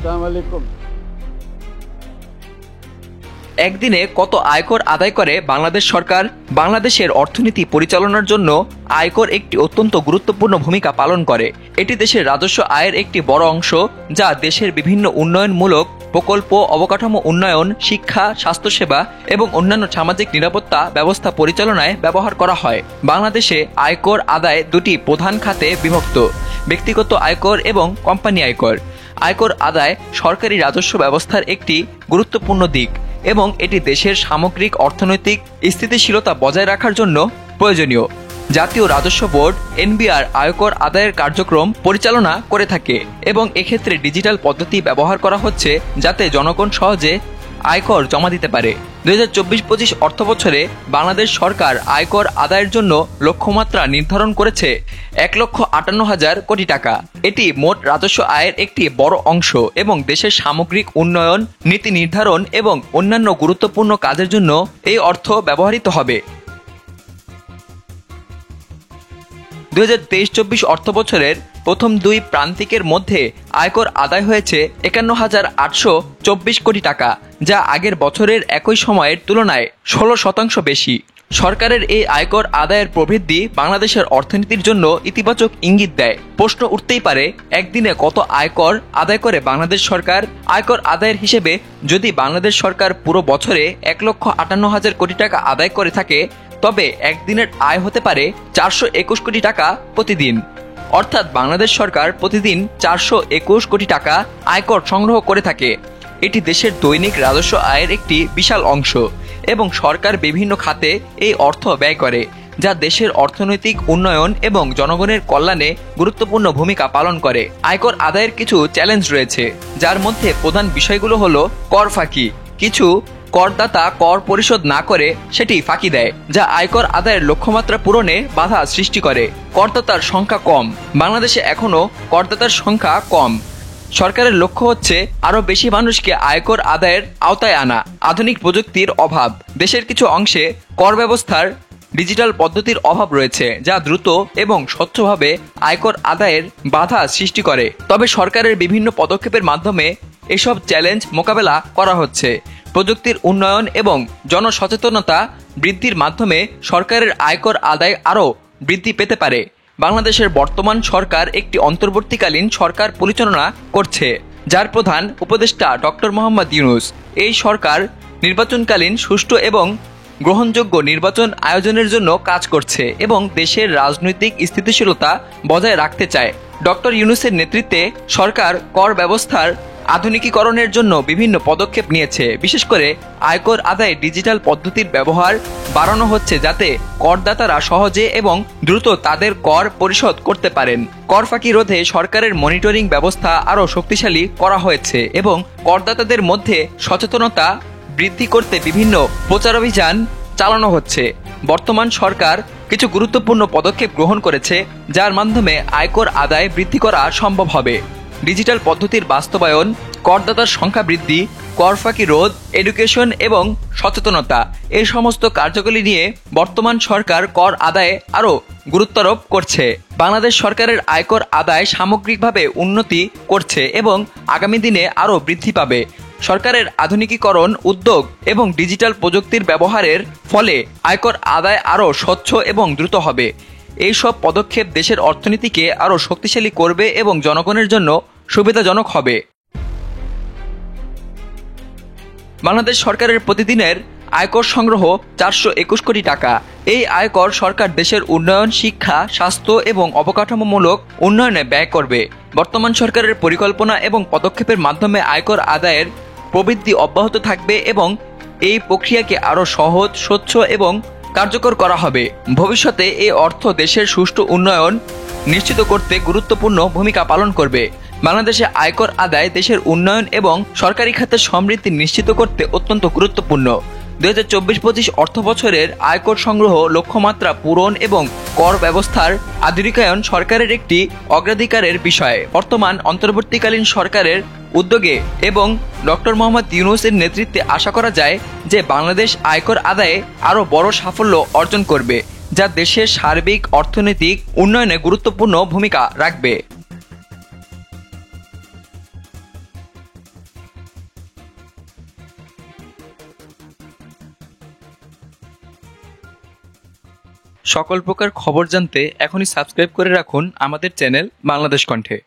আসসালামু আলাইকুম। একদিনে কত আয়কর আদায় করে বাংলাদেশ সরকার? বাংলাদেশের অর্থনীতি পরিচালনার জন্য আয়কর একটি অত্যন্ত গুরুত্বপূর্ণ ভূমিকা পালন করে। এটি দেশের রাজস্ব আয়ের একটি বড় অংশ, যা দেশের বিভিন্ন উন্নয়নমূলক প্রকল্প, অবকাঠামো উন্নয়ন, শিক্ষা, স্বাস্থ্যসেবা এবং অন্যান্য সামাজিক নিরাপত্তা ব্যবস্থা পরিচালনায় ব্যবহার করা হয়। বাংলাদেশে আয়কর আদায় দুটি প্রধান খাতে বিভক্ত: ব্যক্তিগত আয়কর এবং কোম্পানি আয়কর। আয়কর আদায় সরকারি রাজস্ব ব্যবস্থার একটি গুরুত্বপূর্ণ দিক এবং এটি দেশের সামগ্রিক অর্থনৈতিক স্থিতিশীলতা বজায় রাখার জন্য প্রয়োজনীয়। জাতীয় রাজস্ব বোর্ড এনবিআর আয়কর আদায়ের কার্যক্রম পরিচালনা করে থাকে এবং এক্ষেত্রে ডিজিটাল পদ্ধতি ব্যবহার করা হচ্ছে যাতে জনগণ সহজে আয়কর জমা দিতে পারে। 2024-25 অর্থবছরে বাংলাদেশ সরকার আয়কর আদায়ের জন্য লক্ষ্যমাত্রা নির্ধারণ করেছে 1,58,000 কোটি টাকা। এটি মোট রাজস্ব আয়ের একটি বড় অংশ এবং দেশের সামগ্রিক উন্নয়ন, নীতি নির্ধারণ এবং অন্যান্য গুরুত্বপূর্ণ কাজের জন্য এই অর্থ ব্যবহৃত হবে। 2023-24 অর্থবছরের প্রথম দুই প্রান্তিকের মধ্যে আয়কর আদায় হয়েছে 51,824 কোটি টাকা, যা আগের বছরের একই সময়ের তুলনায় 16% বেশি। সরকারের এই আয়কর আদায়ের প্রবৃদ্ধি বাংলাদেশের অর্থনীতির জন্য ইতিবাচক ইঙ্গিত দেয়। প্রশ্ন উঠতেই পারে, একদিনে কত আয়কর আদায় করে বাংলাদেশ সরকার? আয়কর আদায়ের হিসেবে যদি বাংলাদেশ সরকার পুরো বছরে 1,58,000 কোটি টাকা আদায় করে থাকে, তবে একদিনের আয় হতে পারে 421 কোটি টাকা প্রতিদিন। অর্থাৎ বাংলাদেশ সরকার প্রতিদিন 421 কোটি টাকা আয়কর সংগ্রহ করে থাকে। এটি দেশের দৈনিক রাজস্ব আয়ের একটি বিশাল অংশ এবং সরকার বিভিন্ন খাতে এই অর্থ ব্যয় করে, যা দেশের অর্থনৈতিক উন্নয়ন এবং জনগণের কল্যাণে গুরুত্বপূর্ণ ভূমিকা পালন করে। আয়কর আদায়ের কিছু চ্যালেঞ্জ রয়েছে, যার মধ্যে প্রধান বিষয়গুলো হলো কর ফাঁকি। কিছু করদাতা কর পরিশোধ না করে সেটি ফাঁকি দেয়, যা আয়কর আদায়ের লক্ষ্যমাত্রা পূরণে বাধা সৃষ্টি করে। করদাতার সংখ্যা কম। বাংলাদেশে এখনো করদাতার সংখ্যা কম। সরকারের লক্ষ্য হচ্ছে আরও বেশি মানুষকে আয়কর আদায়ের আওতায় আনা। আধুনিক প্রযুক্তির অভাব। দেশের কিছু অংশে কর ব্যবস্থার ডিজিটাল পদ্ধতির অভাব রয়েছে, যা দ্রুত এবং স্বচ্ছভাবে আয়কর আদায়ের বাধা সৃষ্টি করে। তবে সরকারের বিভিন্ন পদক্ষেপের মাধ্যমে এসব চ্যালেঞ্জ মোকাবেলা করা হচ্ছে। প্রযুক্তির উন্নয়ন এবং জনসচেতনতা বৃদ্ধির মাধ্যমে সরকারের আয়কর আদায় আরও বৃদ্ধি পেতে পারে। বাংলাদেশের বর্তমান সরকার একটি অন্তর্বর্তীকালীন সরকার পরিচালনা করছে, যার প্রধান উপদেষ্টা ডক্টর মোহাম্মদ ইউনূস। এই সরকার নির্বাচনকালীন সুষ্ঠু এবং গ্রহণযোগ্য নির্বাচন আয়োজনের জন্য কাজ করছে এবং দেশের রাজনৈতিক স্থিতিশীলতা বজায় রাখতে চায়। ডক্টর ইউনূসের নেতৃত্বে সরকার কর ব্যবস্থার আধুনিকীকরণের জন্য বিভিন্ন পদক্ষেপ নিয়েছে। বিশেষ করে আয়কর আদায়ে ডিজিটাল পদ্ধতির ব্যবহার বাড়ানো হচ্ছে, যাতে করদাতারা সহজে এবং দ্রুত তাদের কর পরিশোধ করতে পারেন। কর ফাঁকি রোধে সরকারের মনিটরিং ব্যবস্থা আরও শক্তিশালী করা হয়েছে এবং করদাতাদের মধ্যে সচেতনতা বৃদ্ধি করতে বিভিন্ন প্রচারাভিযান চালানো হচ্ছে। বর্তমান সরকার কিছু গুরুত্বপূর্ণ পদক্ষেপ গ্রহণ করেছে, যার মাধ্যমে আয়কর আদায় বৃদ্ধি করা সম্ভব হবে। ডিজিটাল পদ্ধতির বাস্তবায়ন, করদাতার সংখ্যা বৃদ্ধি, কর ফাঁকি রোধ, এডুকেশন এবং সচেতনতা, এই সমস্ত কার্যক্রম নিয়ে বর্তমান সরকার কর আদায়ে আরও গুরুত্বারোপ করছে। বাংলাদেশ সরকারের আয়কর আদায় সামগ্রিকভাবে উন্নতি করছে এবং আগামী দিনে আরও বৃদ্ধি পাবে। সরকারের আধুনিকীকরণ, উদ্যোগ এবং ডিজিটাল প্রযুক্তির ব্যবহারের ফলে আয়কর আদায় আরও স্বচ্ছ এবং দ্রুত হবে। এই সব পদক্ষেপ দেশের অর্থনীতিকে আরও শক্তিশালী করবে এবং জনগণের জন্য সুবিধাজনক হবে। বাংলাদেশ সরকারের প্রতিদিনের আয়কর সংগ্রহ 421 কোটি টাকা। এই আয়কর সরকার দেশের উন্নয়ন, শিক্ষা, স্বাস্থ্য এবং অবকাঠামোমূলক উন্নয়নে ব্যয় করবে। বর্তমান সরকারের পরিকল্পনা এবং পদক্ষেপের মাধ্যমে আয়কর আদায়ের প্রবৃদ্ধি অব্যাহত থাকবে এবং এই প্রক্রিয়াকে আরও সহজ, স্বচ্ছ এবং কার্যকর করা হবে। ভবিষ্যতে এই অর্থ দেশের সুষ্ঠু উন্নয়ন নিশ্চিত করতে গুরুত্বপূর্ণ ভূমিকা পালন করবে। বাংলাদেশে আয়কর আদায় দেশের উন্নয়ন এবং সরকারি খাতের সমৃদ্ধি নিশ্চিত করতে অত্যন্ত গুরুত্বপূর্ণ। 2024-25 অর্থবছরের আয়কর সংগ্রহ লক্ষ্যমাত্রা পূরণ এবং কর ব্যবস্থার আধুনিকায়ন সরকারের একটি অগ্রাধিকারের বিষয়। বর্তমান অন্তর্বর্তীকালীন সরকারের উদ্যোগে এবং ডক্টর মোহাম্মদ ইউনূসের নেতৃত্বে আশা করা যায় যে বাংলাদেশ আয়কর আদায়ে আরও বড় সাফল্য অর্জন করবে, যা দেশের সার্বিক অর্থনৈতিক উন্নয়নে গুরুত্বপূর্ণ ভূমিকা রাখবে। সকল প্রকার খবর জানতে এখনই সাবস্ক্রাইব করে রাখুন আমাদের চ্যানেল বাংলাদেশ কণ্ঠে।